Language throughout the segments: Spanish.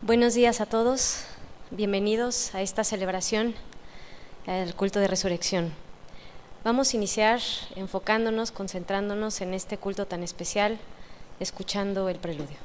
Buenos días a todos, bienvenidos a esta celebración, al culto de resurrección. Vamos a iniciar enfocándonos, concentrándonos en este culto tan especial, escuchando el preludio.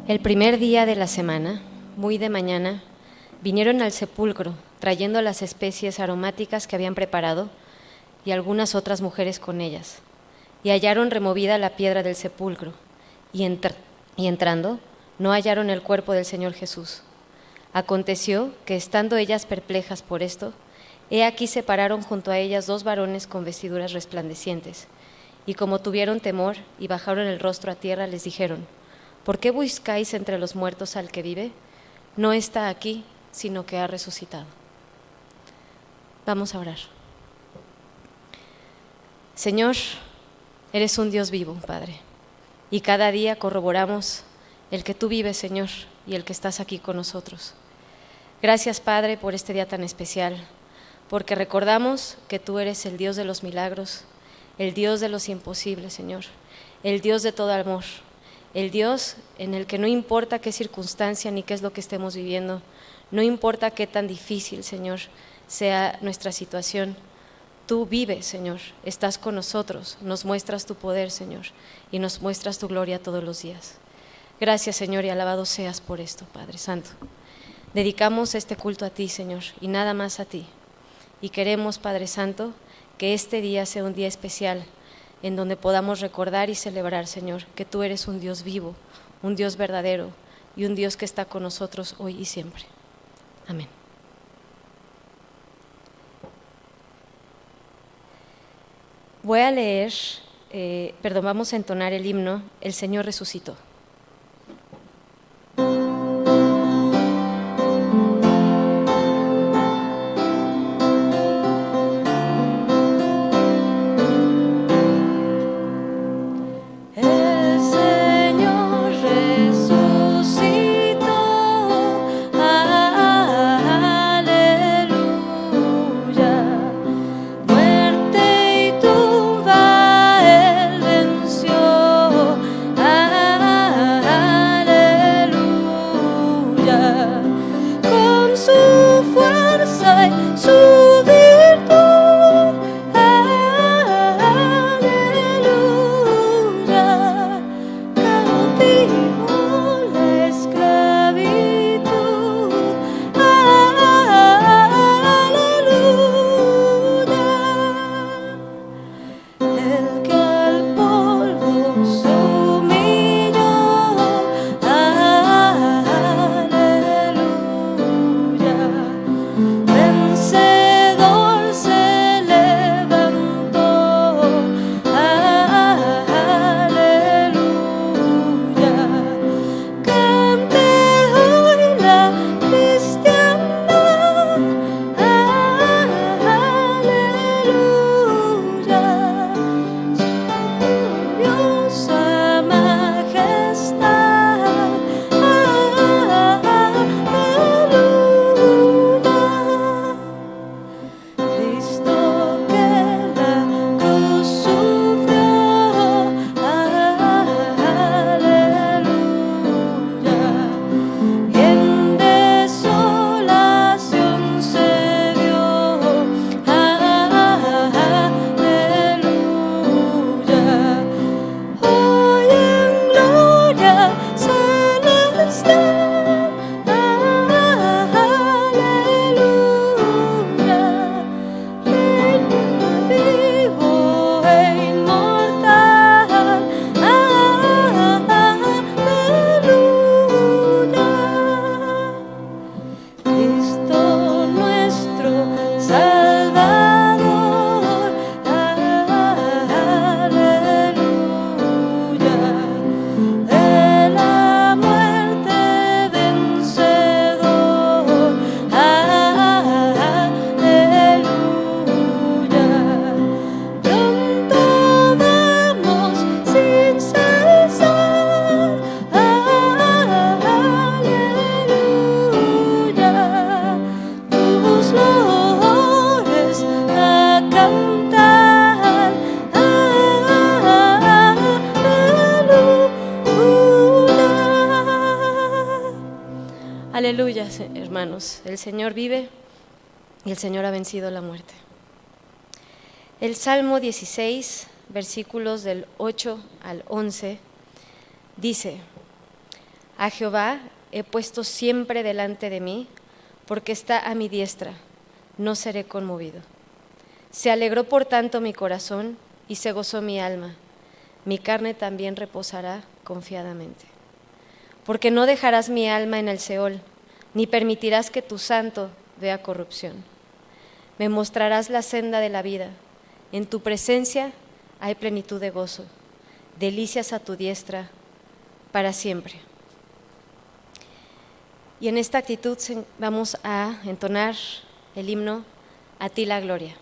El primer día de la semana, muy de mañana, vinieron al sepulcro trayendo las especies aromáticas que habían preparado y algunas otras mujeres con ellas, y hallaron removida la piedra del sepulcro, y entrando, no hallaron el cuerpo del Señor Jesús. Aconteció que, estando ellas perplejas por esto, he aquí se pararon junto a ellas dos varones con vestiduras resplandecientes, y como tuvieron temor y bajaron el rostro a tierra, les dijeron: ¿Por qué buscáis entre los muertos al que vive? No está aquí, sino que ha resucitado. Vamos a orar. Señor, eres un Dios vivo, Padre, y cada día corroboramos el que tú vives, Señor, y el que estás aquí con nosotros. Gracias, Padre, por este día tan especial, porque recordamos que tú eres el Dios de los milagros, el Dios de los imposibles, Señor, el Dios de todo amor, el Dios en el que no importa qué circunstancia ni qué es lo que estemos viviendo, no importa qué tan difícil, Señor, sea nuestra situación, tú vives, Señor, estás con nosotros, nos muestras tu poder, Señor, y nos muestras tu gloria todos los días. Gracias, Señor, y alabado seas por esto, Padre Santo. Dedicamos este culto a ti, Señor, y nada más a ti. Y queremos, Padre Santo, que este día sea un día especial, en donde podamos recordar y celebrar, Señor, que tú eres un Dios vivo, un Dios verdadero y un Dios que está con nosotros hoy y siempre. Amén. Voy a leer, vamos a entonar el himno El Señor resucitó. hermanos, el Señor vive y el Señor ha vencido la muerte. El Salmo 16, versículos del 8 al 11, dice: A Jehová he puesto siempre delante de mí, porque está a mi diestra, no seré conmovido. Se alegró por tanto mi corazón y se gozó mi alma. Mi carne también reposará confiadamente. Porque no dejarás mi alma en el Seol, ni permitirás que tu santo vea corrupción. Me mostrarás la senda de la vida. En tu presencia hay plenitud de gozo, delicias a tu diestra para siempre. Y en esta actitud vamos a entonar el himno A ti la gloria.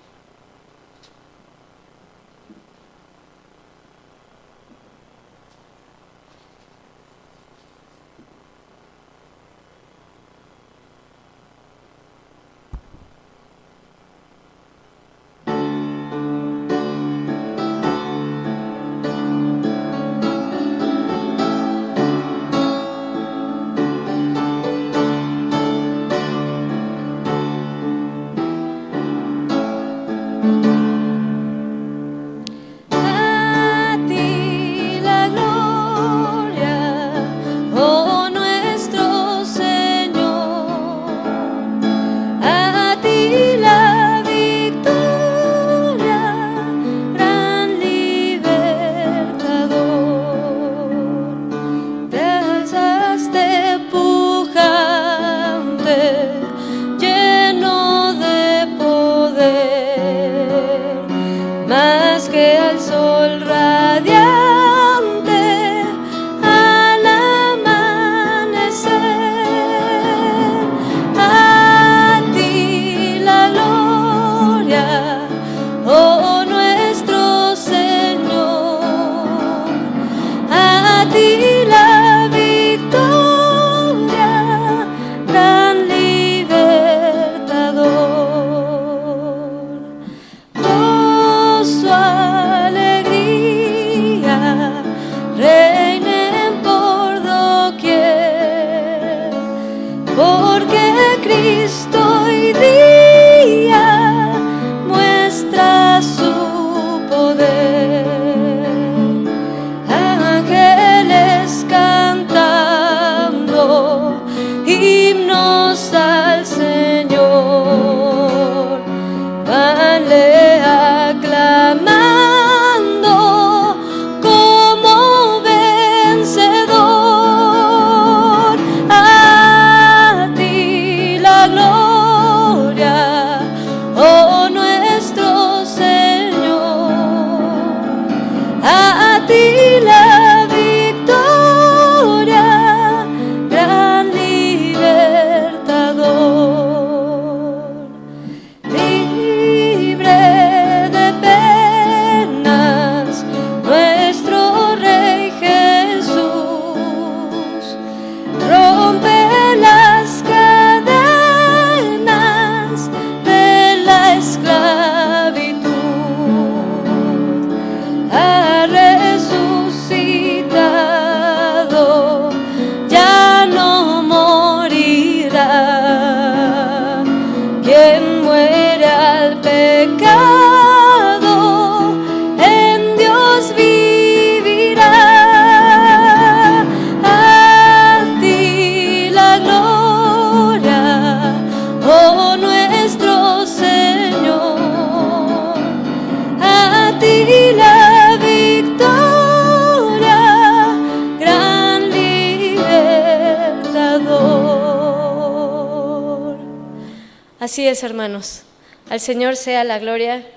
Así es, hermanos, al Señor sea la gloria.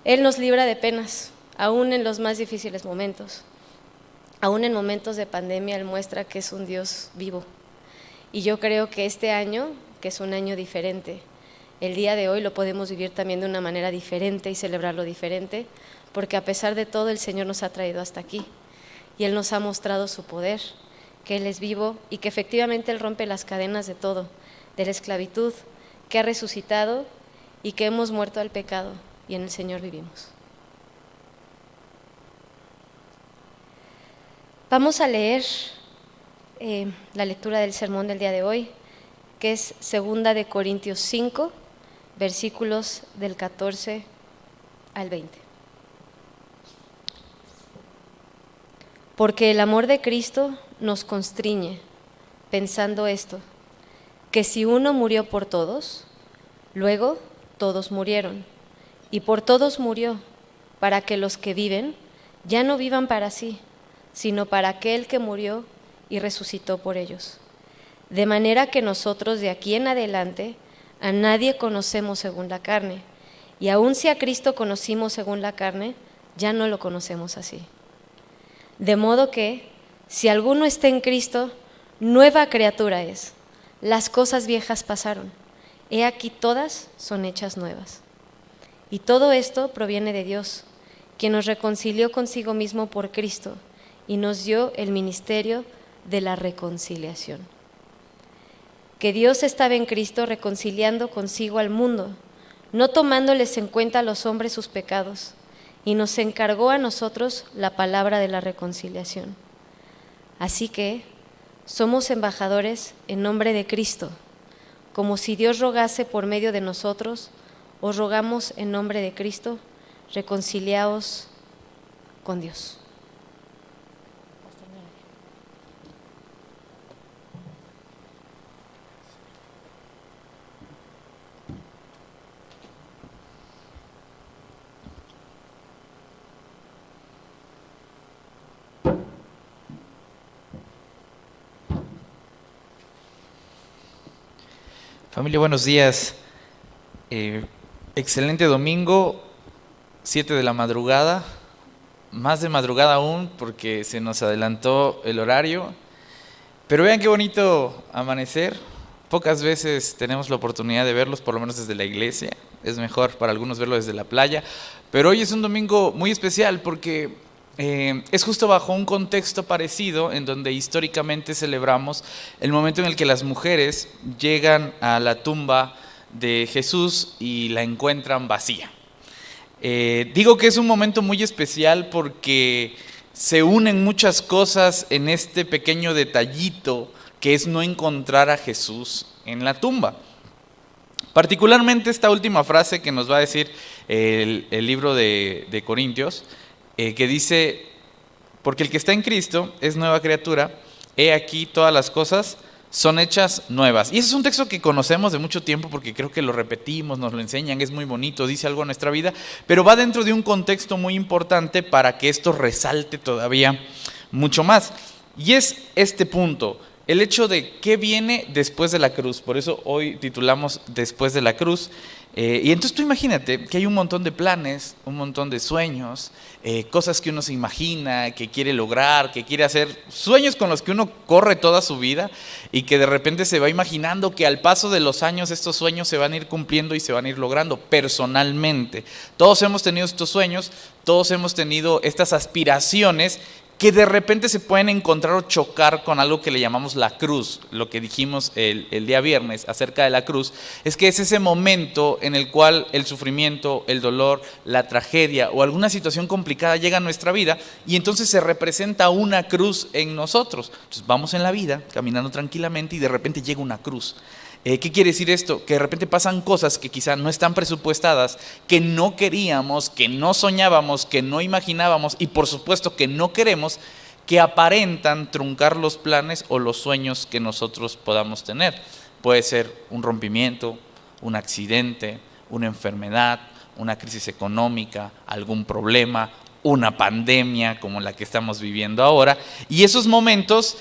Él nos libra de penas, aún en los más difíciles momentos. Aún en momentos de pandemia, Él muestra que es un Dios vivo. Y yo creo que este año, que es un año diferente, el día de hoy lo podemos vivir también de una manera diferente y celebrarlo diferente, porque a pesar de todo el Señor nos ha traído hasta aquí y Él nos ha mostrado su poder, que Él es vivo y que efectivamente Él rompe las cadenas de todo, de la esclavitud, que ha resucitado y que hemos muerto al pecado y en el Señor vivimos. Vamos a leer la lectura del sermón del día de hoy. que es 2 Corintios 5, versículos del 14 al 20. Porque el amor de Cristo nos constriñe, pensando esto, que si uno murió por todos, luego todos murieron, y por todos murió, para que los que viven ya no vivan para sí, sino para aquel que murió y resucitó por ellos. De manera que nosotros de aquí en adelante a nadie conocemos según la carne, y aun si a Cristo conocimos según la carne, ya no lo conocemos así. De modo que, si alguno está en Cristo, nueva criatura es. Las cosas viejas pasaron, he aquí todas son hechas nuevas. Y todo esto proviene de Dios, quien nos reconcilió consigo mismo por Cristo y nos dio el ministerio de la reconciliación. Que Dios estaba en Cristo reconciliando consigo al mundo, no tomándoles en cuenta a los hombres sus pecados, y nos encargó a nosotros la palabra de la reconciliación. Así que somos embajadores en nombre de Cristo, como si Dios rogase por medio de nosotros, os rogamos en nombre de Cristo, reconciliaos con Dios. Familia, buenos días. Excelente domingo, 7 de la madrugada, más de madrugada aún porque se nos adelantó el horario. Pero vean qué bonito amanecer. Pocas veces tenemos la oportunidad de verlos, por lo menos desde la iglesia. Es mejor para algunos verlo desde la playa. Pero hoy es un domingo muy especial porque es justo bajo un contexto parecido en donde históricamente celebramos el momento en el que las mujeres llegan a la tumba de Jesús y la encuentran vacía. Digo que es un momento muy especial porque se unen muchas cosas en este pequeño detallito que es no encontrar a Jesús en la tumba. Particularmente esta última frase que nos va a decir el libro de Corintios, que dice, porque el que está en Cristo es nueva criatura, he aquí todas las cosas son hechas nuevas. Y ese es un texto que conocemos de mucho tiempo porque creo que lo repetimos, nos lo enseñan, es muy bonito, dice algo a nuestra vida, pero va dentro de un contexto muy importante para que esto resalte todavía mucho más. Y es este punto, el hecho de qué viene después de la cruz. Por eso hoy titulamos Después de la cruz. Y entonces tú imagínate que hay un montón de planes, un montón de sueños, cosas que uno se imagina, que quiere lograr, que quiere hacer, sueños con los que uno corre toda su vida y que de repente se va imaginando que al paso de los años estos sueños se van a ir cumpliendo y se van a ir logrando personalmente. Todos hemos tenido estos sueños, todos hemos tenido estas aspiraciones que de repente se pueden encontrar o chocar con algo que le llamamos la cruz. Lo que dijimos el día viernes acerca de la cruz es que es ese momento en el cual el sufrimiento, el dolor, la tragedia o alguna situación complicada llega a nuestra vida y entonces se representa una cruz en nosotros. Entonces vamos en la vida caminando tranquilamente y de repente llega una cruz. ¿Qué quiere decir esto? Que de repente pasan cosas que quizá no están presupuestadas, que no queríamos, que no soñábamos, que no imaginábamos y por supuesto que no queremos, que aparentan truncar los planes o los sueños que nosotros podamos tener. Puede ser un rompimiento, un accidente, una enfermedad, una crisis económica, algún problema, una pandemia como la que estamos viviendo ahora, y esos momentos,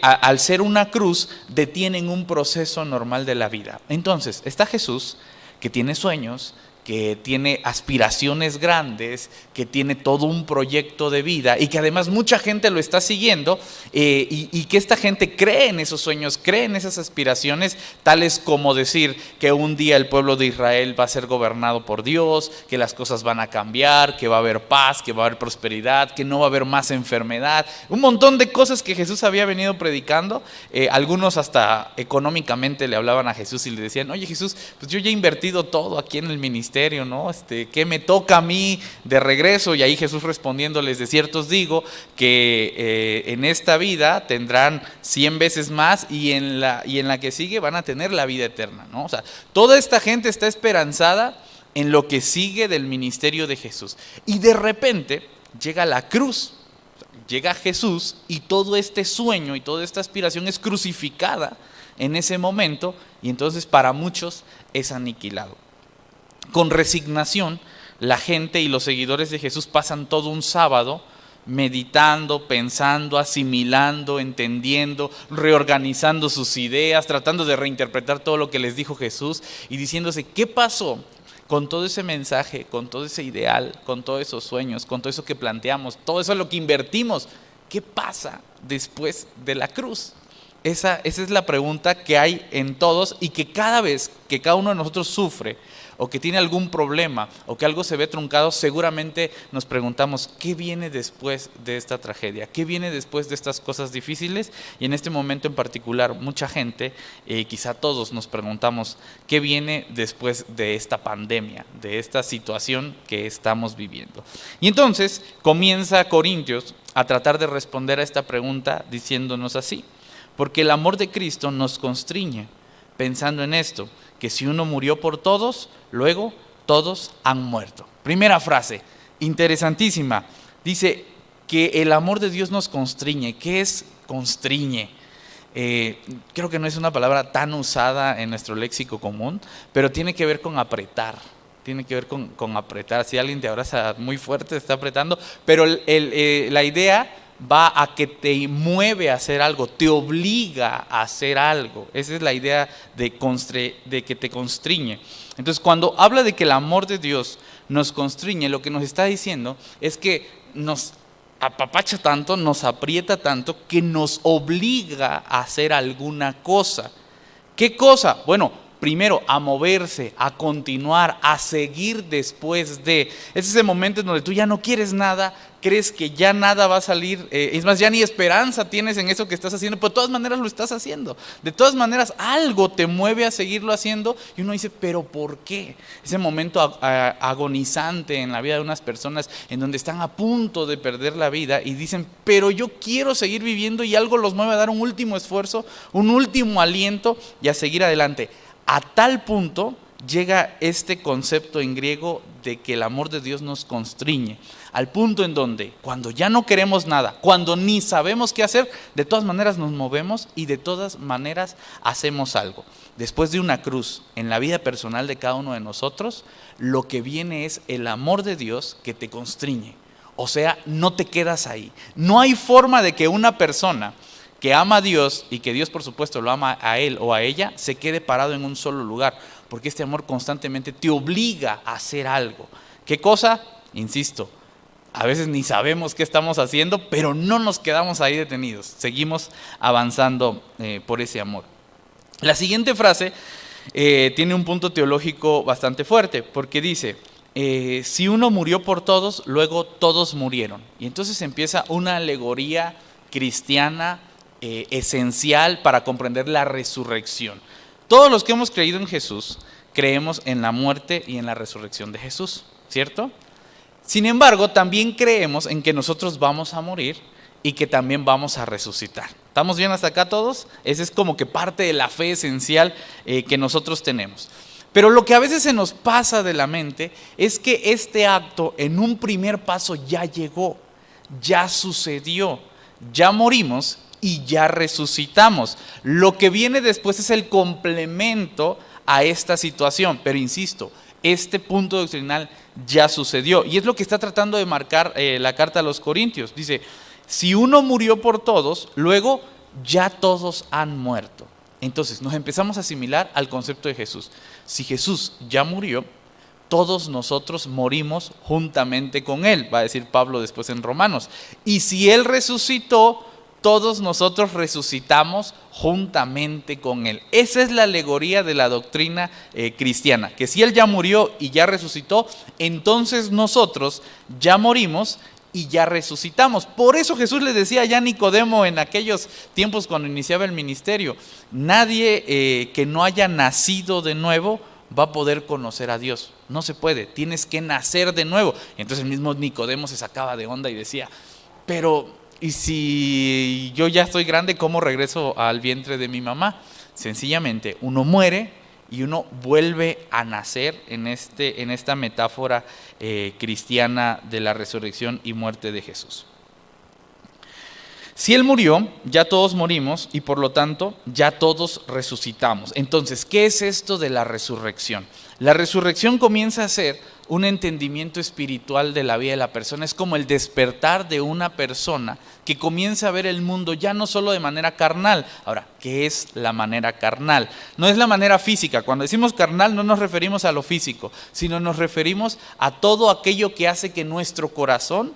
al ser una cruz, detienen un proceso normal de la vida. Entonces, está Jesús, que tiene sueños, que tiene aspiraciones grandes, que tiene todo un proyecto de vida y que además mucha gente lo está siguiendo y que esta gente cree en esos sueños, cree en esas aspiraciones, tales como decir que un día el pueblo de Israel va a ser gobernado por Dios, que las cosas van a cambiar, que va a haber paz, que va a haber prosperidad, que no va a haber más enfermedad, un montón de cosas que Jesús había venido predicando. Algunos hasta económicamente le hablaban a Jesús y le decían, oye Jesús, pues yo ya he invertido todo aquí en el ministerio, ministerio, ¿no? ¿Qué me toca a mí de regreso? Y ahí Jesús respondiéndoles: de cierto os digo que en esta vida tendrán 100 veces más y en la que sigue van a tener la vida eterna, ¿no? O sea, toda esta gente está esperanzada en lo que sigue del ministerio de Jesús. Y de repente llega la cruz, llega Jesús y todo este sueño y toda esta aspiración es crucificada en ese momento, y entonces para muchos es aniquilado. Con resignación, la gente y los seguidores de Jesús pasan todo un sábado meditando, pensando, asimilando, entendiendo, reorganizando sus ideas, tratando de reinterpretar todo lo que les dijo Jesús y diciéndose: ¿qué pasó con todo ese mensaje, con todo ese ideal, con todos esos sueños, con todo eso que planteamos, todo eso en lo que invertimos? ¿Qué pasa después de la cruz? Esa es la pregunta que hay en todos, y que cada vez que cada uno de nosotros sufre o que tiene algún problema o que algo se ve truncado, seguramente nos preguntamos: ¿qué viene después de esta tragedia? ¿Qué viene después de estas cosas difíciles? Y en este momento en particular, mucha gente, quizá todos nos preguntamos: ¿qué viene después de esta pandemia, de esta situación que estamos viviendo? Y entonces comienza Corintios a tratar de responder a esta pregunta diciéndonos así: porque el amor de Cristo nos constriñe, pensando en esto, que si uno murió por todos, luego todos han muerto. Primera frase, interesantísima. Dice que el amor de Dios nos constriñe. ¿Qué es constriñe? Creo que no es una palabra tan usada en nuestro léxico común, pero tiene que ver con apretar. Tiene que ver con apretar. Si alguien te abraza muy fuerte, te está apretando, pero la idea va a que te mueve a hacer algo, te obliga a hacer algo. Esa es la idea de que te constriñe. Entonces, cuando habla de que el amor de Dios nos constriñe, lo que nos está diciendo es que nos apapacha tanto, nos aprieta tanto, que nos obliga a hacer alguna cosa. ¿Qué cosa? Bueno, primero, a moverse, a continuar, a seguir después de. Es ese momento en donde tú ya no quieres nada, crees que ya nada va a salir, es más, ya ni esperanza tienes en eso que estás haciendo, pero de todas maneras lo estás haciendo. De todas maneras, algo te mueve a seguirlo haciendo, y uno dice: ¿pero por qué? Ese momento agonizante en la vida de unas personas en donde están a punto de perder la vida y dicen: pero yo quiero seguir viviendo, y algo los mueve a dar un último esfuerzo, un último aliento y a seguir adelante. A tal punto llega este concepto en griego de que el amor de Dios nos constriñe, al punto en donde cuando ya no queremos nada, cuando ni sabemos qué hacer, de todas maneras nos movemos y de todas maneras hacemos algo. Después de una cruz en la vida personal de cada uno de nosotros, lo que viene es el amor de Dios que te constriñe. O sea, no te quedas ahí. No hay forma de que una persona que ama a Dios y que Dios por supuesto lo ama a él o a ella, se quede parado en un solo lugar, porque este amor constantemente te obliga a hacer algo. ¿Qué cosa? Insisto, a veces ni sabemos qué estamos haciendo, pero no nos quedamos ahí detenidos, seguimos avanzando por ese amor. La siguiente frase tiene un punto teológico bastante fuerte, porque dice: si uno murió por todos, luego todos murieron. Y entonces empieza una alegoría cristiana esencial para comprender la resurrección. Todos los que hemos creído en Jesús creemos en la muerte y en la resurrección de Jesús, ¿cierto? Sin embargo, también creemos en que nosotros vamos a morir y que también vamos a resucitar. ¿Estamos bien hasta acá todos? Esa es como que parte de la fe esencial que nosotros tenemos. Pero lo que a veces se nos pasa de la mente es que este acto en un primer paso ya llegó, ya sucedió, ya morimos y ya resucitamos. Lo que viene después es el complemento a esta situación, pero insisto, este punto doctrinal ya sucedió, y es lo que está tratando de marcar la carta a los Corintios. Dice: si uno murió por todos, luego ya todos han muerto. Entonces nos empezamos a asimilar al concepto de Jesús. Si Jesús ya murió, todos nosotros morimos juntamente con Él, va a decir Pablo después en Romanos. Y si Él resucitó, todos nosotros resucitamos juntamente con Él. Esa es la alegoría de la doctrina cristiana, que si Él ya murió y ya resucitó, entonces nosotros ya morimos y ya resucitamos. Por eso Jesús le decía ya a Nicodemo en aquellos tiempos cuando iniciaba el ministerio: nadie que no haya nacido de nuevo va a poder conocer a Dios. No se puede, tienes que nacer de nuevo. Y entonces el mismo Nicodemo se sacaba de onda y decía, pero ¿y si yo ya estoy grande, cómo regreso al vientre de mi mamá? Sencillamente, uno muere y uno vuelve a nacer en esta metáfora cristiana de la resurrección y muerte de Jesús. Si Él murió, ya todos morimos y por lo tanto ya todos resucitamos. Entonces, ¿qué es esto de la resurrección? La resurrección comienza a ser un entendimiento espiritual de la vida de la persona. Es como el despertar de una persona que comienza a ver el mundo ya no solo de manera carnal. Ahora, ¿qué es la manera carnal? No es la manera física. Cuando decimos carnal no nos referimos a lo físico, sino nos referimos a todo aquello que hace que nuestro corazón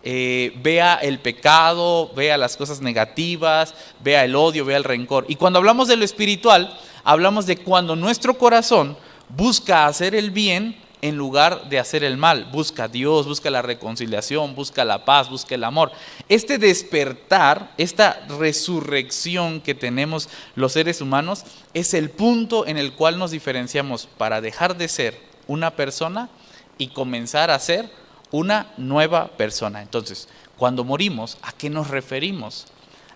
vea el pecado, vea las cosas negativas, vea el odio, vea el rencor. Y cuando hablamos de lo espiritual, hablamos de cuando nuestro corazón busca hacer el bien en lugar de hacer el mal. Busca a Dios, busca la reconciliación, busca la paz, busca el amor. Este despertar, esta resurrección que tenemos los seres humanos, es el punto en el cual nos diferenciamos para dejar de ser una persona y comenzar a ser una nueva persona. Entonces, cuando morimos, ¿a qué nos referimos?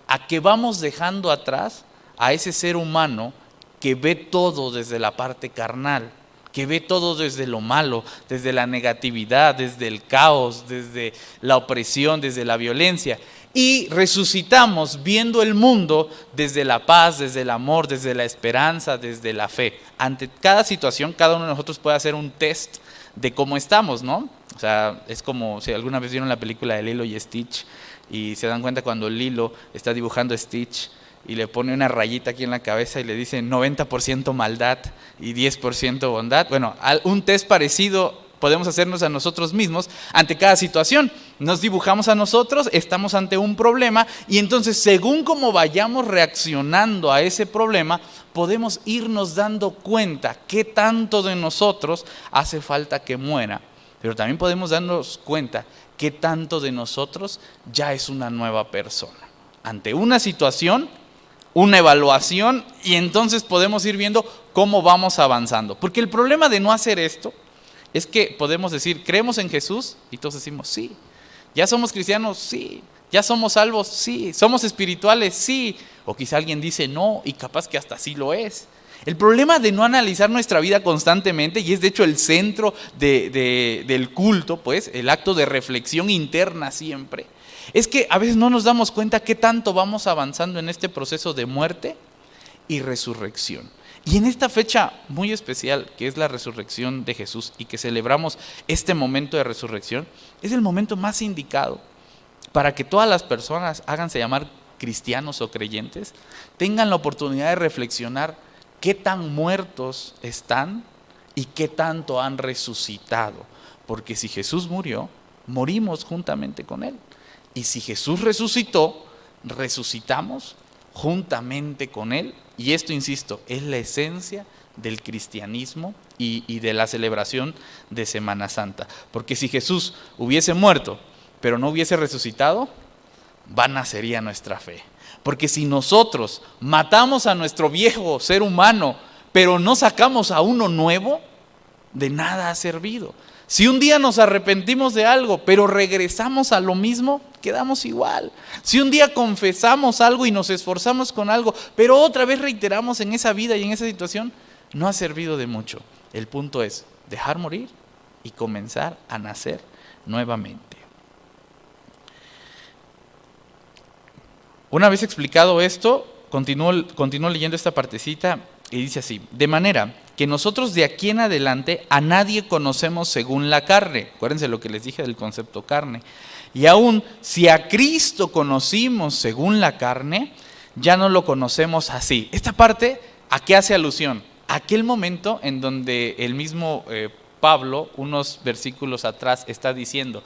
A que vamos dejando atrás a ese ser humano que ve todo desde la parte carnal, que ve todo desde lo malo, desde la negatividad, desde el caos, desde la opresión, desde la violencia. Y resucitamos viendo el mundo desde la paz, desde el amor, desde la esperanza, desde la fe. Ante cada situación, cada uno de nosotros puede hacer un test de cómo estamos, ¿no? O sea, es como si alguna vez vieron la película de Lilo y Stitch y se dan cuenta cuando Lilo está dibujando a Stitch y le pone una rayita aquí en la cabeza y le dice 90% maldad y 10% bondad. Bueno, un test parecido podemos hacernos a nosotros mismos ante cada situación. Nos dibujamos a nosotros, estamos ante un problema y entonces según cómo vayamos reaccionando a ese problema, podemos irnos dando cuenta qué tanto de nosotros hace falta que muera. Pero también podemos darnos cuenta qué tanto de nosotros ya es una nueva persona. Ante una situación, una evaluación, y entonces podemos ir viendo cómo vamos avanzando. Porque el problema de no hacer esto es que podemos decir, ¿creemos en Jesús? Y todos decimos, sí. ¿Ya somos cristianos? Sí. ¿Ya somos salvos? Sí. ¿Somos espirituales? Sí. O quizá alguien dice no, y capaz que hasta sí lo es. El problema de no analizar nuestra vida constantemente, y es de hecho el centro del culto, pues, el acto de reflexión interna siempre, es que a veces no nos damos cuenta qué tanto vamos avanzando en este proceso de muerte y resurrección. Y en esta fecha muy especial, que es la resurrección de Jesús y que celebramos este momento de resurrección, es el momento más indicado para que todas las personas, háganse llamar cristianos o creyentes, tengan la oportunidad de reflexionar qué tan muertos están y qué tanto han resucitado. Porque si Jesús murió, morimos juntamente con Él. Y si Jesús resucitó, resucitamos juntamente con Él. Y esto, insisto, es la esencia del cristianismo y de la celebración de Semana Santa. Porque si Jesús hubiese muerto, pero no hubiese resucitado, vana sería nuestra fe. Porque si nosotros matamos a nuestro viejo ser humano, pero no sacamos a uno nuevo, de nada ha servido. Si un día nos arrepentimos de algo, pero regresamos a lo mismo, quedamos igual. Si un día confesamos algo y nos esforzamos con algo, pero otra vez reiteramos en esa vida y en esa situación, no ha servido de mucho. El punto es dejar morir y comenzar a nacer nuevamente. Una vez explicado esto, continúo leyendo esta partecita y dice así: de manera que nosotros de aquí en adelante a nadie conocemos según la carne. Acuérdense lo que les dije del concepto carne. Y aún si a Cristo conocimos según la carne, ya no lo conocemos así. Esta parte, ¿a qué hace alusión? Aquel momento en donde el mismo Pablo, unos versículos atrás, está diciendo...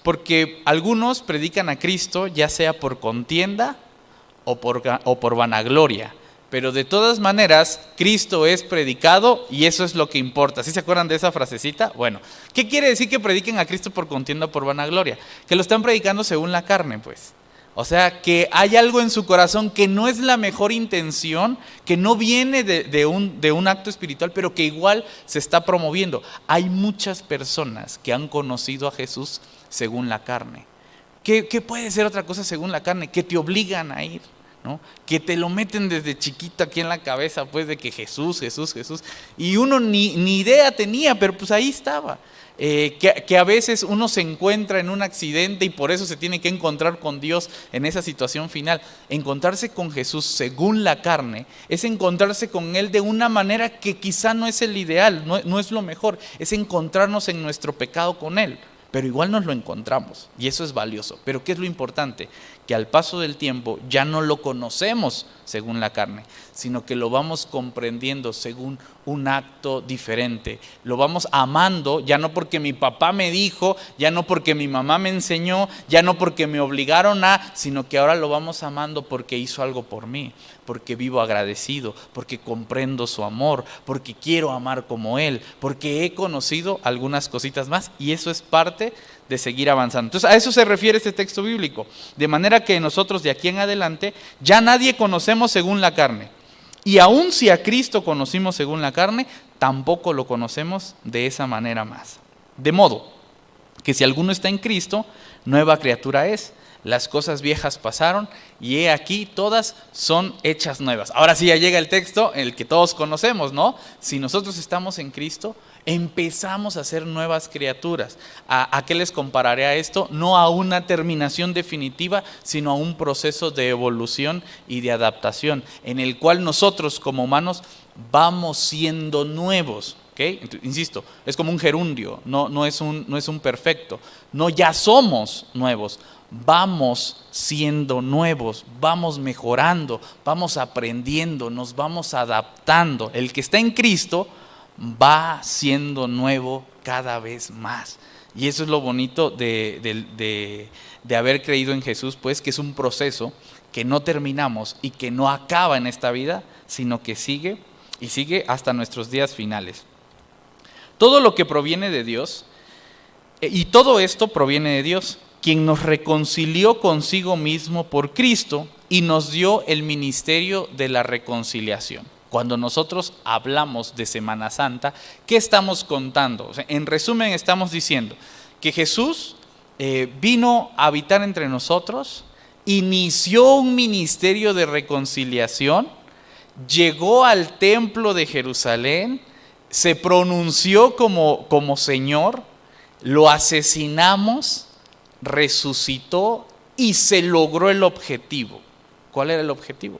porque algunos predican a Cristo ya sea por contienda o por vanagloria, pero de todas maneras Cristo es predicado y eso es lo que importa. ¿Sí se acuerdan de esa frasecita? Bueno, ¿qué quiere decir que prediquen a Cristo por contienda o por vanagloria? Que lo están predicando según la carne, pues. O sea, que hay algo en su corazón que no es la mejor intención, que no viene de un acto espiritual, pero que igual se está promoviendo. Hay muchas personas que han conocido a Jesús según la carne. ¿Qué puede ser otra cosa según la carne? Que te obligan a ir, ¿no? Que te lo meten desde chiquito aquí en la cabeza, pues, de que Jesús, Jesús, Jesús. Y uno ni idea tenía, pero pues ahí estaba. Que a veces uno se encuentra en un accidente y por eso se tiene que encontrar con Dios en esa situación final. Encontrarse con Jesús según la carne es encontrarse con Él de una manera que quizá no es el ideal, no es lo mejor, es encontrarnos en nuestro pecado con Él. Pero igual nos lo encontramos y eso es valioso. Pero ¿qué es lo importante? Que al paso del tiempo ya no lo conocemos según la carne, sino que lo vamos comprendiendo según un acto diferente. Lo vamos amando, ya no porque mi papá me dijo, ya no porque mi mamá me enseñó, ya no porque me obligaron sino que ahora lo vamos amando porque hizo algo por mí, porque vivo agradecido, porque comprendo su amor, porque quiero amar como Él, porque he conocido algunas cositas más y eso es parte de seguir avanzando. Entonces a eso se refiere este texto bíblico, de manera que nosotros de aquí en adelante ya nadie conocemos según la carne. Y aun si a Cristo conocimos según la carne, tampoco lo conocemos de esa manera más. De modo que si alguno está en Cristo, nueva criatura es. Las cosas viejas pasaron y he aquí todas son hechas nuevas. Ahora sí ya llega el texto, el que todos conocemos, ¿no? Si nosotros estamos en Cristo, empezamos a ser nuevas criaturas. ¿A qué les compararé a esto? No a una terminación definitiva, sino a un proceso de evolución y de adaptación, en el cual nosotros como humanos vamos siendo nuevos. ¿Okay? Insisto, es como un gerundio, no es un perfecto. No ya somos nuevos. Vamos siendo nuevos, vamos mejorando, vamos aprendiendo, nos vamos adaptando. El que está en Cristo va siendo nuevo cada vez más. Y eso es lo bonito de haber creído en Jesús, pues que es un proceso que no terminamos y que no acaba en esta vida, sino que sigue y sigue hasta nuestros días finales. Todo lo que proviene de Dios, y todo esto proviene de Dios, quien nos reconcilió consigo mismo por Cristo y nos dio el ministerio de la reconciliación. Cuando nosotros hablamos de Semana Santa, ¿qué estamos contando? O sea, en resumen, estamos diciendo que Jesús vino a habitar entre nosotros, inició un ministerio de reconciliación, llegó al templo de Jerusalén, se pronunció como Señor, lo asesinamos, resucitó y se logró el objetivo. ¿Cuál era el objetivo?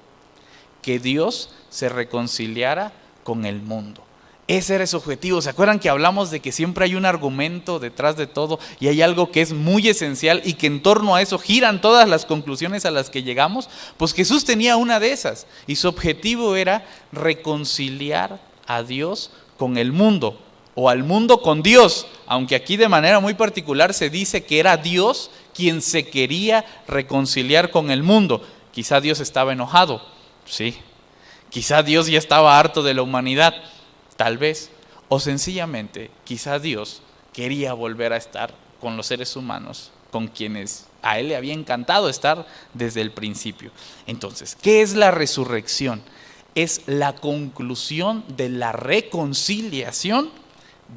Que Dios se reconciliara con el mundo. Ese era su objetivo. ¿Se acuerdan que hablamos de que siempre hay un argumento detrás de todo y hay algo que es muy esencial y que en torno a eso giran todas las conclusiones a las que llegamos? Pues Jesús tenía una de esas y su objetivo era reconciliar a Dios con el mundo, o al mundo con Dios, aunque aquí de manera muy particular se dice que era Dios quien se quería reconciliar con el mundo. Quizá Dios estaba enojado, sí. Quizá Dios ya estaba harto de la humanidad, tal vez. O sencillamente, quizá Dios quería volver a estar con los seres humanos, con quienes a Él le había encantado estar desde el principio. Entonces, ¿qué es la resurrección? Es la conclusión de la reconciliación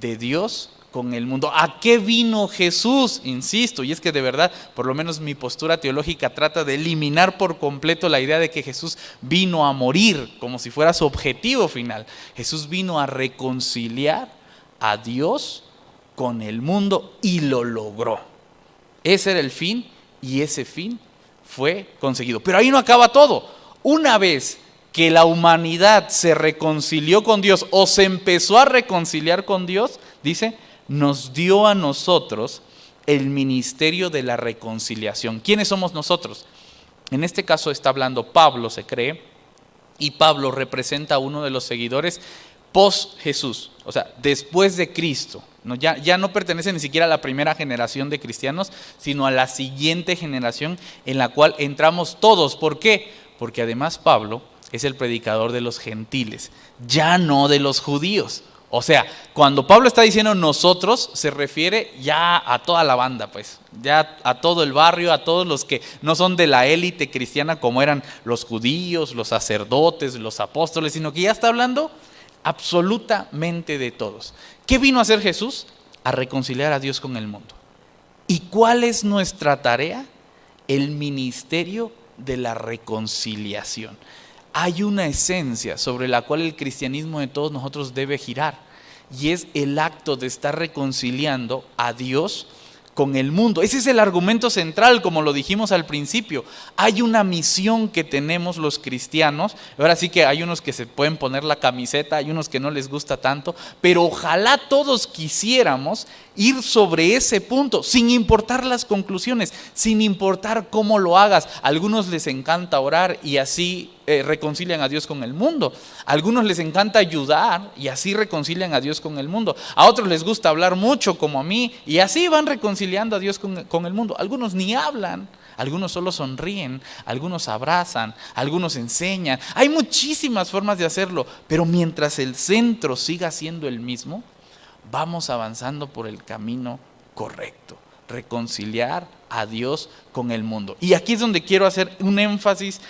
de Dios con el mundo. ¿A qué vino Jesús? Insisto, y es que de verdad, por lo menos mi postura teológica trata de eliminar por completo la idea de que Jesús vino a morir como si fuera su objetivo final. Jesús vino a reconciliar a Dios con el mundo y lo logró. Ese era el fin y ese fin fue conseguido. Pero ahí no acaba todo. Una vez que la humanidad se reconcilió con Dios o se empezó a reconciliar con Dios, dice, nos dio a nosotros el ministerio de la reconciliación. ¿Quiénes somos nosotros? En este caso está hablando Pablo, se cree, y Pablo representa a uno de los seguidores post Jesús, o sea, después de Cristo. Ya no pertenece ni siquiera a la primera generación de cristianos, sino a la siguiente generación en la cual entramos todos. ¿Por qué? Porque además Pablo es el predicador de los gentiles, ya no de los judíos. O sea, cuando Pablo está diciendo nosotros, se refiere ya a toda la banda, pues, ya a todo el barrio, a todos los que no son de la élite cristiana como eran los judíos, los sacerdotes, los apóstoles, sino que ya está hablando absolutamente de todos. ¿Qué vino a hacer Jesús? A reconciliar a Dios con el mundo. ¿Y cuál es nuestra tarea? El ministerio de la reconciliación. Hay una esencia sobre la cual el cristianismo de todos nosotros debe girar, y es el acto de estar reconciliando a Dios con el mundo. Ese es el argumento central, como lo dijimos al principio. Hay una misión que tenemos los cristianos. Ahora sí que hay unos que se pueden poner la camiseta, hay unos que no les gusta tanto, pero ojalá todos quisiéramos ir sobre ese punto, sin importar las conclusiones, sin importar cómo lo hagas. A algunos les encanta orar y así reconcilian a Dios con el mundo. A algunos les encanta ayudar y así reconcilian a Dios con el mundo. A otros les gusta hablar mucho, como a mí, y así van reconciliando a Dios con el mundo. Algunos ni hablan, algunos solo sonríen, algunos abrazan, algunos enseñan. Hay muchísimas formas de hacerlo, pero mientras el centro siga siendo el mismo, vamos avanzando por el camino correcto. Reconciliar a Dios con el mundo. Y aquí es donde quiero hacer un énfasis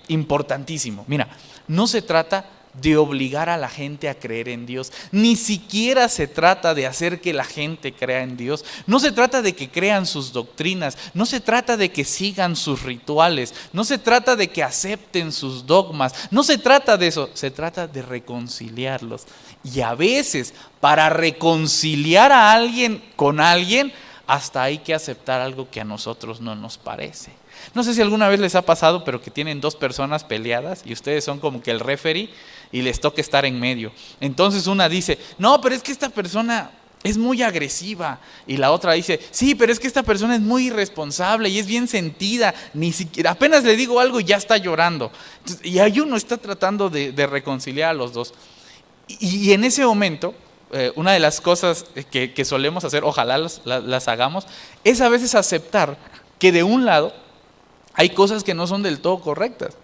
importantísimo. Mira, no se trata de obligar a la gente a creer en Dios, ni siquiera se trata de hacer que la gente crea en Dios, no se trata de que crean sus doctrinas, no se trata de que sigan sus rituales, no se trata de que acepten sus dogmas, no se trata de eso, se trata de reconciliarlos. Y a veces, para reconciliar a alguien con alguien, hasta hay que aceptar algo que a nosotros no nos parece. No sé si alguna vez les ha pasado, pero que tienen dos personas peleadas y ustedes son como que el referee y les toca estar en medio. Entonces una dice, no, pero es que esta persona es muy agresiva. Y la otra dice, sí, pero es que esta persona es muy irresponsable y es bien sentida. Ni siquiera, apenas le digo algo y ya está llorando. Entonces, y ahí uno está tratando de reconciliar a los dos. Y en ese momento, una de las cosas que solemos hacer, ojalá las hagamos, es a veces aceptar que de un lado hay cosas que no son del todo correctas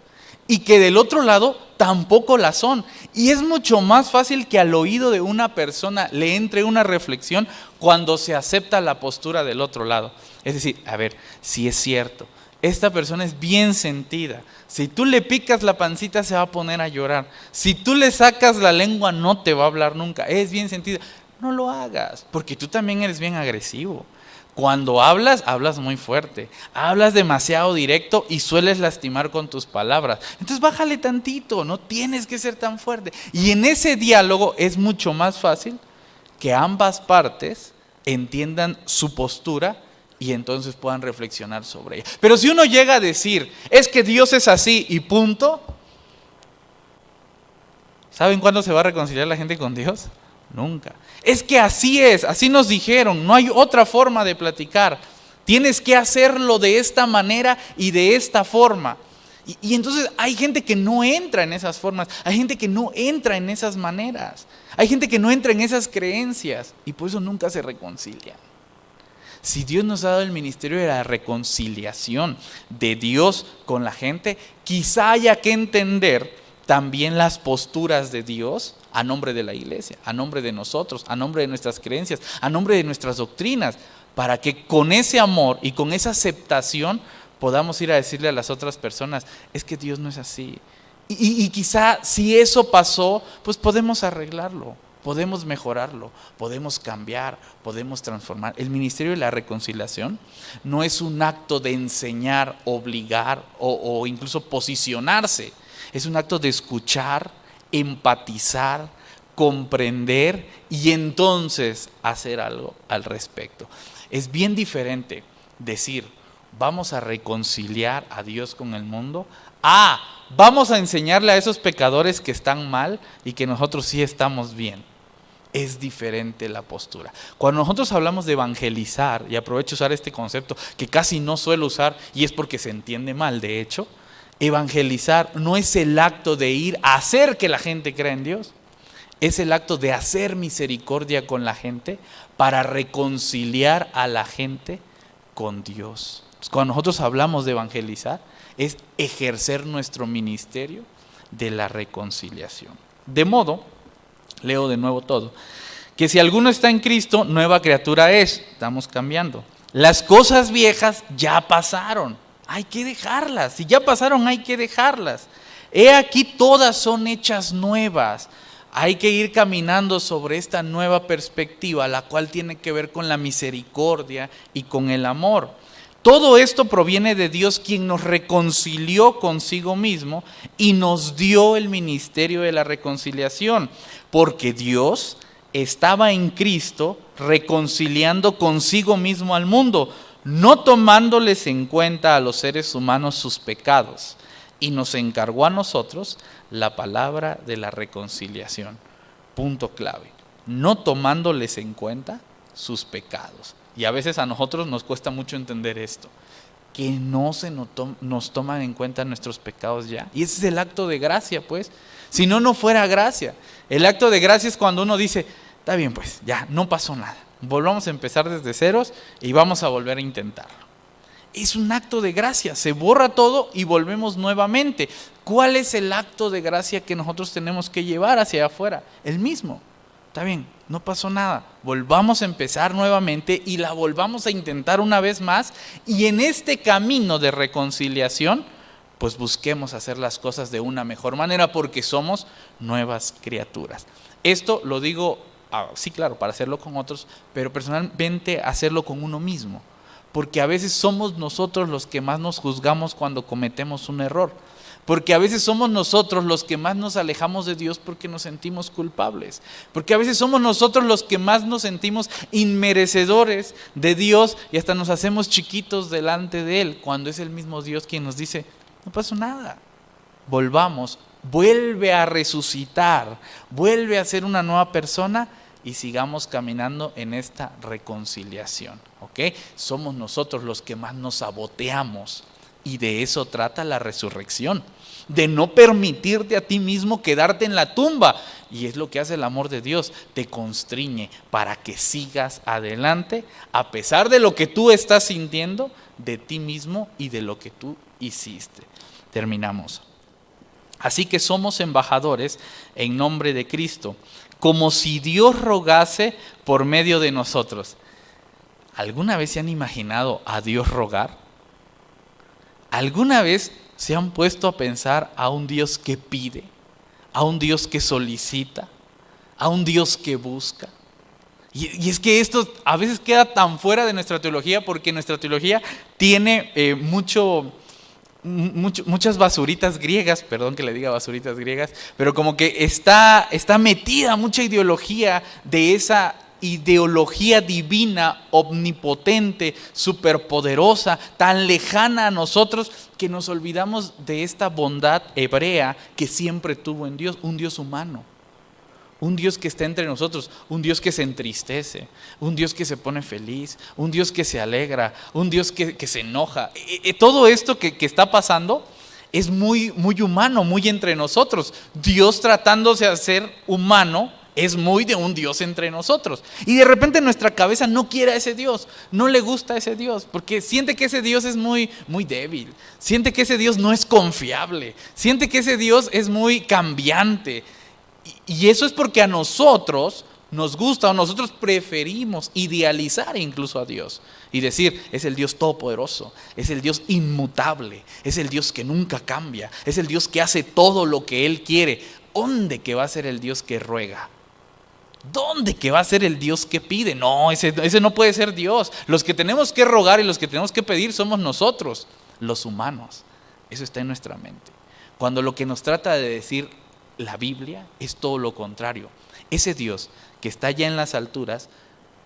y que del otro lado tampoco las son. Y es mucho más fácil que al oído de una persona le entre una reflexión cuando se acepta la postura del otro lado. Es decir, a ver, si es cierto, esta persona es bien sentida. Si tú le picas la pancita se va a poner a llorar. Si tú le sacas la lengua no te va a hablar nunca. Es bien sentida. No lo hagas, porque tú también eres bien agresivo. Cuando hablas, hablas muy fuerte, hablas demasiado directo y sueles lastimar con tus palabras. Entonces bájale tantito, no tienes que ser tan fuerte. Y en ese diálogo es mucho más fácil que ambas partes entiendan su postura y entonces puedan reflexionar sobre ella. Pero si uno llega a decir, es que Dios es así y punto, ¿saben cuándo se va a reconciliar la gente con Dios? Nunca. Es que así es, así nos dijeron, no hay otra forma de platicar. Tienes que hacerlo de esta manera y de esta forma. Y entonces hay gente que no entra en esas formas, hay gente que no entra en esas maneras, hay gente que no entra en esas creencias y por eso nunca se reconcilian. Si Dios nos ha dado el ministerio de la reconciliación de Dios con la gente, quizá haya que entender también las posturas de Dios a nombre de la iglesia, a nombre de nosotros, a nombre de nuestras creencias, a nombre de nuestras doctrinas, para que con ese amor y con esa aceptación podamos ir a decirle a las otras personas, es que Dios no es así. Y quizá si eso pasó, pues podemos arreglarlo, podemos mejorarlo, podemos cambiar, podemos transformar. El ministerio de la reconciliación no es un acto de enseñar, obligar o incluso posicionarse. Es un acto de escuchar, empatizar, comprender y entonces hacer algo al respecto. Es bien diferente decir, vamos a reconciliar a Dios con el mundo, vamos a enseñarle a esos pecadores que están mal y que nosotros sí estamos bien. Es diferente la postura. Cuando nosotros hablamos de evangelizar, y aprovecho usar este concepto que casi no suelo usar y es porque se entiende mal, de hecho, evangelizar no es el acto de ir a hacer que la gente crea en Dios, es el acto de hacer misericordia con la gente para reconciliar a la gente con Dios. Cuando nosotros hablamos de evangelizar, es ejercer nuestro ministerio de la reconciliación. De modo Leo de nuevo todo. Que si alguno está en Cristo, nueva criatura es. Estamos cambiando. Las cosas viejas ya pasaron. Hay que dejarlas. Si ya pasaron, hay que dejarlas. He aquí todas son hechas nuevas. Hay que ir caminando sobre esta nueva perspectiva, la cual tiene que ver con la misericordia y con el amor. Todo esto proviene de Dios, quien nos reconcilió consigo mismo y nos dio el ministerio de la reconciliación, porque Dios estaba en Cristo reconciliando consigo mismo al mundo, no tomándoles en cuenta a los seres humanos sus pecados, y nos encargó a nosotros la palabra de la reconciliación. Punto clave. No tomándoles en cuenta sus pecados. Y a veces a nosotros nos cuesta mucho entender esto, que no se nos toman en cuenta nuestros pecados ya. Y ese es el acto de gracia, pues. Si no, no fuera gracia. El acto de gracia es cuando uno dice, está bien, pues, ya, no pasó nada. Volvamos a empezar desde ceros y vamos a volver a intentarlo. Es un acto de gracia, se borra todo y volvemos nuevamente. ¿Cuál es el acto de gracia que nosotros tenemos que llevar hacia afuera? El mismo. Está bien, no pasó nada. Volvamos a empezar nuevamente y la volvamos a intentar una vez más. Y en este camino de reconciliación, pues busquemos hacer las cosas de una mejor manera porque somos nuevas criaturas. Esto lo digo, sí, claro, para hacerlo con otros, pero personalmente hacerlo con uno mismo. Porque a veces somos nosotros los que más nos juzgamos cuando cometemos un error. Porque a veces somos nosotros los que más nos alejamos de Dios porque nos sentimos culpables. Porque a veces somos nosotros los que más nos sentimos inmerecedores de Dios y hasta nos hacemos chiquitos delante de Él, cuando es el mismo Dios quien nos dice, no pasó nada. Volvamos, vuelve a resucitar, vuelve a ser una nueva persona y sigamos caminando en esta reconciliación. ¿Ok? Somos nosotros los que más nos saboteamos. Y de eso trata la resurrección, de no permitirte a ti mismo quedarte en la tumba. Y es lo que hace el amor de Dios, te constriñe para que sigas adelante a pesar de lo que tú estás sintiendo de ti mismo y de lo que tú hiciste. Terminamos. Así que somos embajadores en nombre de Cristo, como si Dios rogase por medio de nosotros. ¿Alguna vez se han imaginado a Dios rogar? ¿Alguna vez se han puesto a pensar a un Dios que pide, a un Dios que solicita, a un Dios que busca? Y es que esto a veces queda tan fuera de nuestra teología porque nuestra teología tiene muchas basuritas griegas, perdón que le diga basuritas griegas, pero como que está metida mucha ideología de esa ideología divina, omnipotente, superpoderosa, tan lejana a nosotros que nos olvidamos de esta bondad hebrea que siempre tuvo en Dios, un Dios humano, un Dios que está entre nosotros, un Dios que se entristece, un Dios que se pone feliz, un Dios que se alegra, un Dios que se enoja. Todo esto que está pasando es muy, muy humano, muy entre nosotros. Dios tratándose de ser humano es muy de un Dios entre nosotros. Y de repente nuestra cabeza no quiere a ese Dios, no le gusta a ese Dios, porque siente que ese Dios es muy, muy débil, siente que ese Dios no es confiable, siente que ese Dios es muy cambiante. Y eso es porque a nosotros nos gusta o nosotros preferimos idealizar incluso a Dios y decir, es el Dios todopoderoso, es el Dios inmutable, es el Dios que nunca cambia, es el Dios que hace todo lo que Él quiere. ¿Dónde que va a ser el Dios que ruega? ¿Dónde que va a ser el Dios que pide? No, ese no puede ser Dios. Los que tenemos que rogar y los que tenemos que pedir somos nosotros, los humanos. Eso está en nuestra mente. Cuando lo que nos trata de decir la Biblia es todo lo contrario. Ese Dios que está allá en las alturas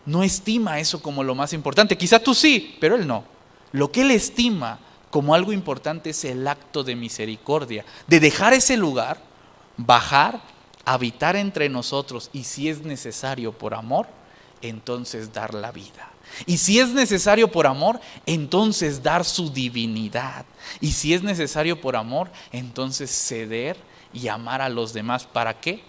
no estima eso como lo más importante. Quizá tú sí, pero Él no. Lo que Él estima como algo importante es el acto de misericordia, de dejar ese lugar, bajar, habitar entre nosotros y si es necesario por amor, entonces dar la vida. Y si es necesario por amor, entonces dar su divinidad. Y si es necesario por amor, entonces ceder y amar a los demás. ¿Para qué?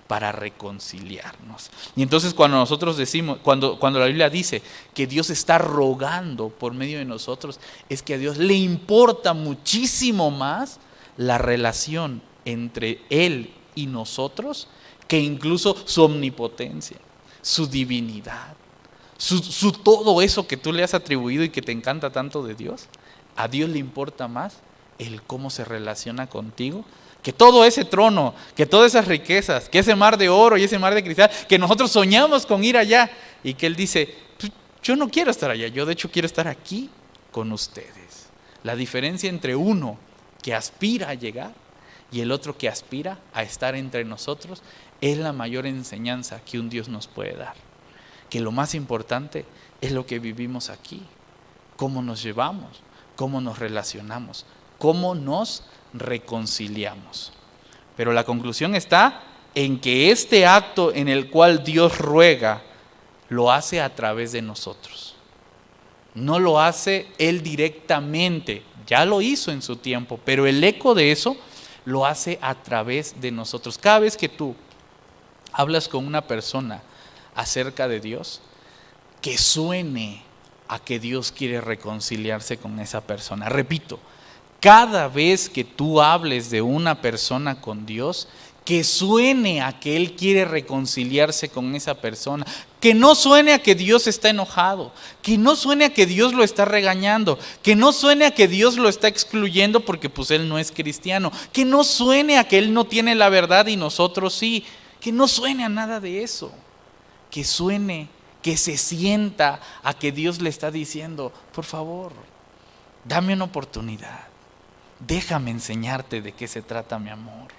Para reconciliarnos. Y entonces cuando nosotros decimos, cuando la Biblia dice que Dios está rogando por medio de nosotros, es que a Dios le importa muchísimo más la relación entre Él y nosotros que incluso su omnipotencia, su divinidad, su todo eso que tú le has atribuido y que te encanta tanto de Dios, a Dios le importa más el cómo se relaciona contigo, que todo ese trono, que todas esas riquezas, que ese mar de oro y ese mar de cristal, que nosotros soñamos con ir allá, y que Él dice, pues, yo no quiero estar allá, yo de hecho quiero estar aquí con ustedes. La diferencia entre uno que aspira a llegar y el otro que aspira a estar entre nosotros es la mayor enseñanza que un Dios nos puede dar. Que lo más importante es lo que vivimos aquí, cómo nos llevamos, cómo nos relacionamos, cómo nos reconciliamos. Pero la conclusión está en que este acto en el cual Dios ruega, lo hace a través de nosotros. No lo hace Él directamente, ya lo hizo en su tiempo, pero el eco de eso lo hace a través de nosotros. Cada vez que tú hablas con una persona acerca de Dios, que suene a que Dios quiere reconciliarse con esa persona. Repito, cada vez que tú hables de una persona con Dios, que suene a que Él quiere reconciliarse con esa persona, que no suene a que Dios está enojado, que no suene a que Dios lo está regañando, que no suene a que Dios lo está excluyendo porque pues Él no es cristiano, que no suene a que Él no tiene la verdad y nosotros sí, que no suene a nada de eso, que suene, que se sienta a que Dios le está diciendo, por favor, dame una oportunidad, déjame enseñarte de qué se trata mi amor.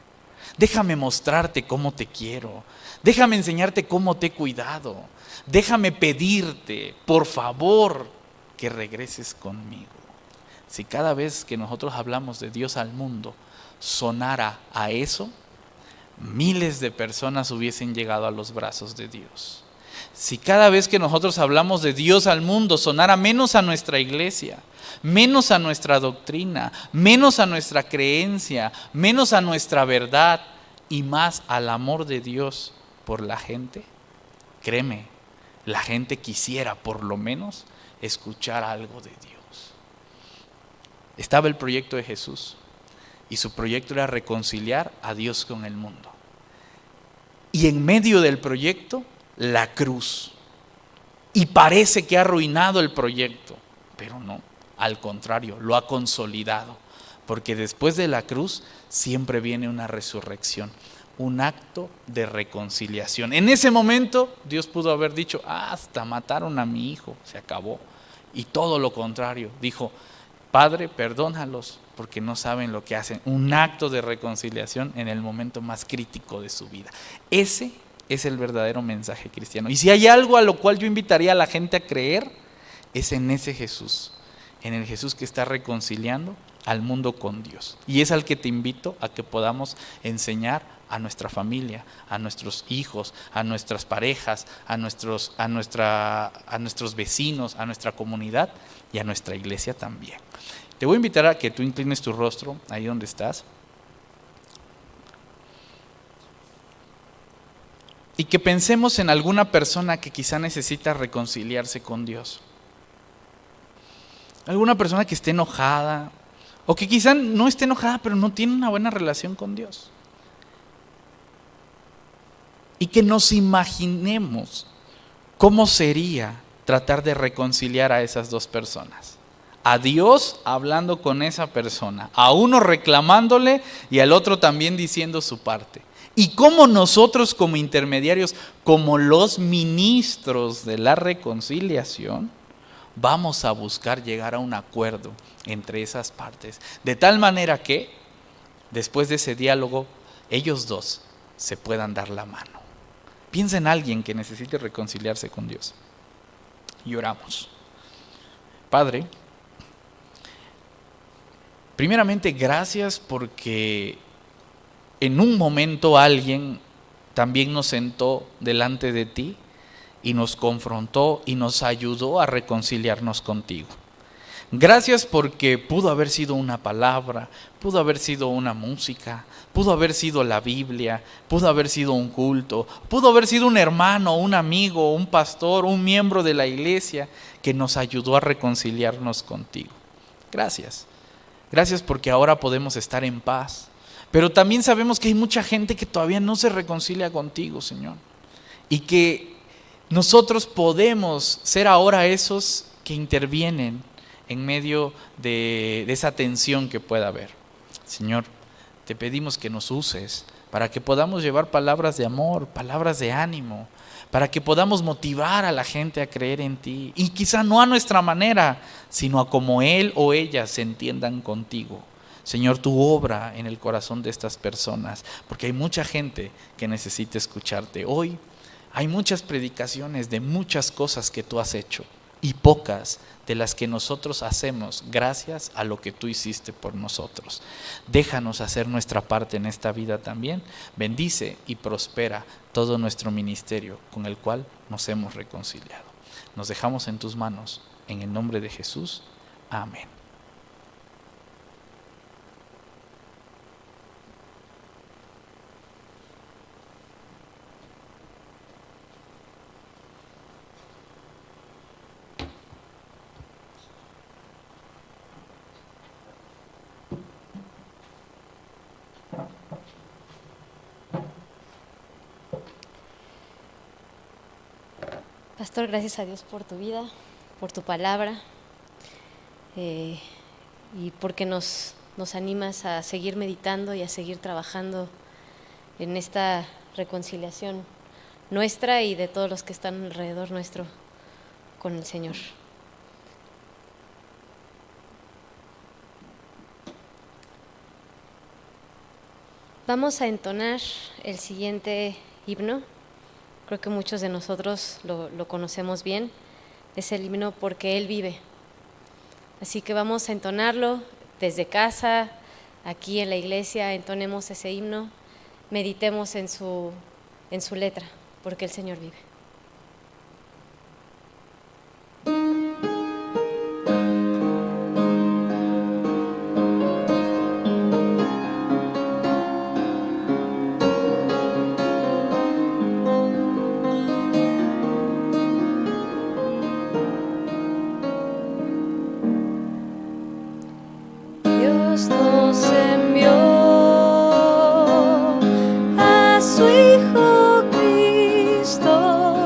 Déjame mostrarte cómo te quiero. Déjame enseñarte cómo te he cuidado. Déjame pedirte, por favor, que regreses conmigo. Si cada vez que nosotros hablamos de Dios al mundo sonara a eso, miles de personas hubiesen llegado a los brazos de Dios. Si cada vez que nosotros hablamos de Dios al mundo sonara menos a nuestra iglesia, menos a nuestra doctrina, menos a nuestra creencia, menos a nuestra verdad y más al amor de Dios por la gente, créeme, la gente quisiera por lo menos escuchar algo de Dios. Estaba el proyecto de Jesús y su proyecto era reconciliar a Dios con el mundo. Y en medio del proyecto, la cruz. Y parece que ha arruinado el proyecto, pero no. Al contrario, lo ha consolidado, porque después de la cruz siempre viene una resurrección, un acto de reconciliación. En ese momento Dios pudo haber dicho, hasta mataron a mi hijo, se acabó. Y todo lo contrario, dijo, Padre, perdónalos porque no saben lo que hacen. Un acto de reconciliación en el momento más crítico de su vida. Ese es el verdadero mensaje cristiano. Y si hay algo a lo cual yo invitaría a la gente a creer, es en ese Jesús. En el Jesús que está reconciliando al mundo con Dios. Y es al que te invito a que podamos enseñar a nuestra familia, a nuestros hijos, a nuestras parejas, a nuestros vecinos, a nuestra comunidad y a nuestra iglesia también. Te voy a invitar a que tú inclines tu rostro ahí donde estás y que pensemos en alguna persona que quizá necesita reconciliarse con Dios. Alguna persona que esté enojada o que quizá no esté enojada pero no tiene una buena relación con Dios. Y que nos imaginemos cómo sería tratar de reconciliar a esas dos personas. A Dios hablando con esa persona, a uno reclamándole y al otro también diciendo su parte. Y cómo nosotros como intermediarios, como los ministros de la reconciliación, vamos a buscar llegar a un acuerdo entre esas partes, de tal manera que después de ese diálogo ellos dos se puedan dar la mano. Piensa en alguien que necesite reconciliarse con Dios. Y oramos. Padre, primeramente gracias porque en un momento alguien también nos sentó delante de ti y nos confrontó y nos ayudó a reconciliarnos contigo. Gracias porque pudo haber sido una palabra, pudo haber sido una música, pudo haber sido la Biblia, pudo haber sido un culto, pudo haber sido un hermano, un amigo, un pastor, un miembro de la iglesia que nos ayudó a reconciliarnos contigo. Gracias. Gracias porque ahora podemos estar en paz. Pero también sabemos que hay mucha gente que todavía no se reconcilia contigo, Señor. Y que nosotros podemos ser ahora esos que intervienen en medio de esa tensión que pueda haber. Señor, te pedimos que nos uses para que podamos llevar palabras de amor, palabras de ánimo, para que podamos motivar a la gente a creer en ti. Y quizá no a nuestra manera, sino a como él o ella se entiendan contigo. Señor, tu obra en el corazón de estas personas, porque hay mucha gente que necesita escucharte. Hoy hay muchas predicaciones de muchas cosas que tú has hecho y pocas de las que nosotros hacemos gracias a lo que tú hiciste por nosotros. Déjanos hacer nuestra parte en esta vida también. Bendice y prospera todo nuestro ministerio con el cual nos hemos reconciliado. Nos dejamos en tus manos, en el nombre de Jesús. Amén. Pastor, gracias a Dios por tu vida, por tu palabra, y porque nos animas a seguir meditando y a seguir trabajando en esta reconciliación nuestra y de todos los que están alrededor nuestro con el Señor. Vamos a entonar el siguiente himno. Creo que muchos de nosotros lo conocemos bien. Es el himno Porque Él vive. Así que vamos a entonarlo desde casa, aquí en la iglesia, entonemos ese himno, meditemos en su letra, porque el Señor vive. Dios nos envió a su Hijo Cristo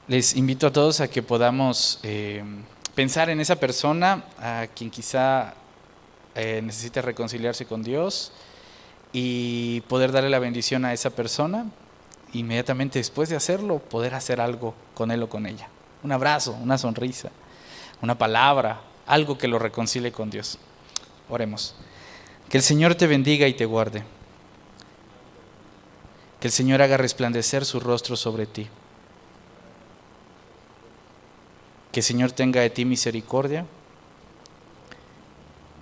Les invito a todos a que podamos pensar en esa persona a quien quizá necesite reconciliarse con Dios y poder darle la bendición a esa persona. Inmediatamente después de hacerlo, poder hacer algo con él o con ella. Un abrazo, una sonrisa, una palabra, algo que lo reconcilie con Dios. Oremos. Que el Señor te bendiga y te guarde. Que el Señor haga resplandecer su rostro sobre ti. Que el Señor tenga de ti misericordia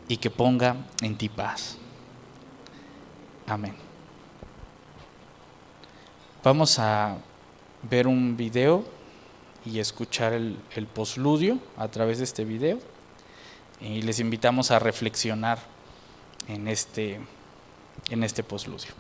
y que ponga en ti paz. Amén. Vamos a ver un video y escuchar el postludio a través de este video. Y les invitamos a reflexionar en este postludio.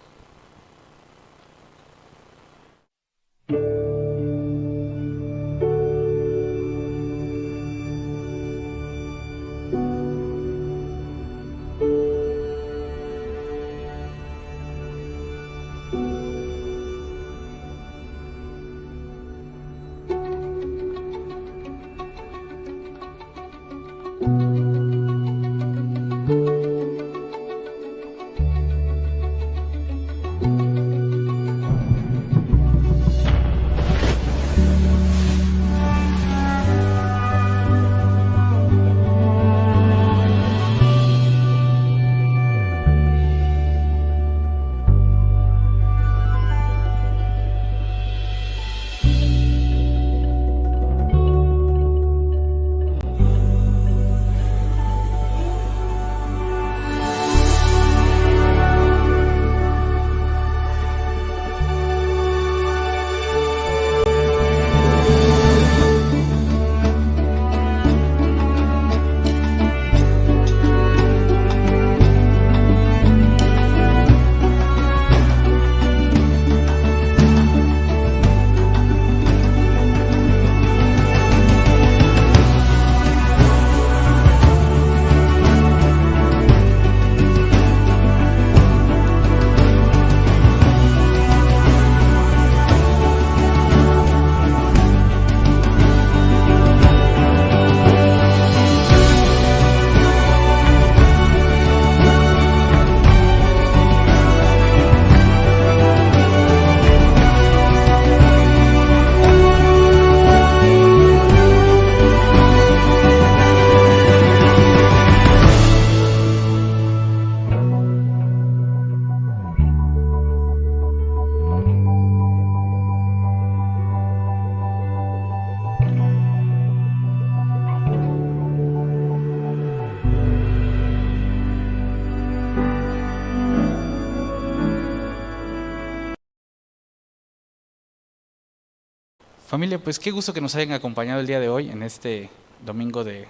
Familia, pues qué gusto que nos hayan acompañado el día de hoy en este domingo de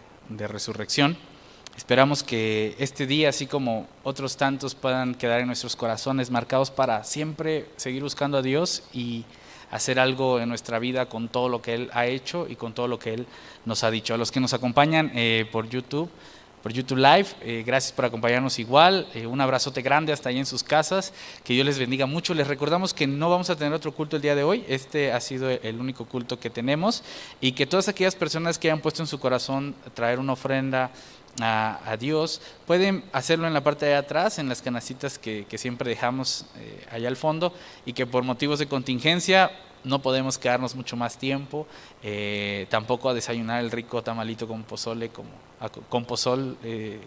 resurrección. Esperamos que este día, así como otros tantos, puedan quedar en nuestros corazones marcados para siempre seguir buscando a Dios y hacer algo en nuestra vida con todo lo que Él ha hecho y con todo lo que Él nos ha dicho. A los que nos acompañan por YouTube Live, gracias por acompañarnos igual, un abrazote grande hasta allá en sus casas, que Dios les bendiga mucho. Les recordamos que no vamos a tener otro culto el día de hoy, este ha sido el único culto que tenemos, y que todas aquellas personas que hayan puesto en su corazón traer una ofrenda a Dios, pueden hacerlo en la parte de atrás, en las canasitas que siempre dejamos allá al fondo, y que por motivos de contingencia no podemos quedarnos mucho más tiempo, tampoco a desayunar el rico tamalito con pozole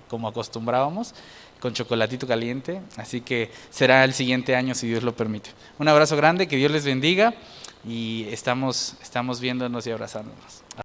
como acostumbrábamos, con chocolatito caliente, así que será el siguiente año si Dios lo permite. Un abrazo grande, que Dios les bendiga y estamos viéndonos y abrazándonos.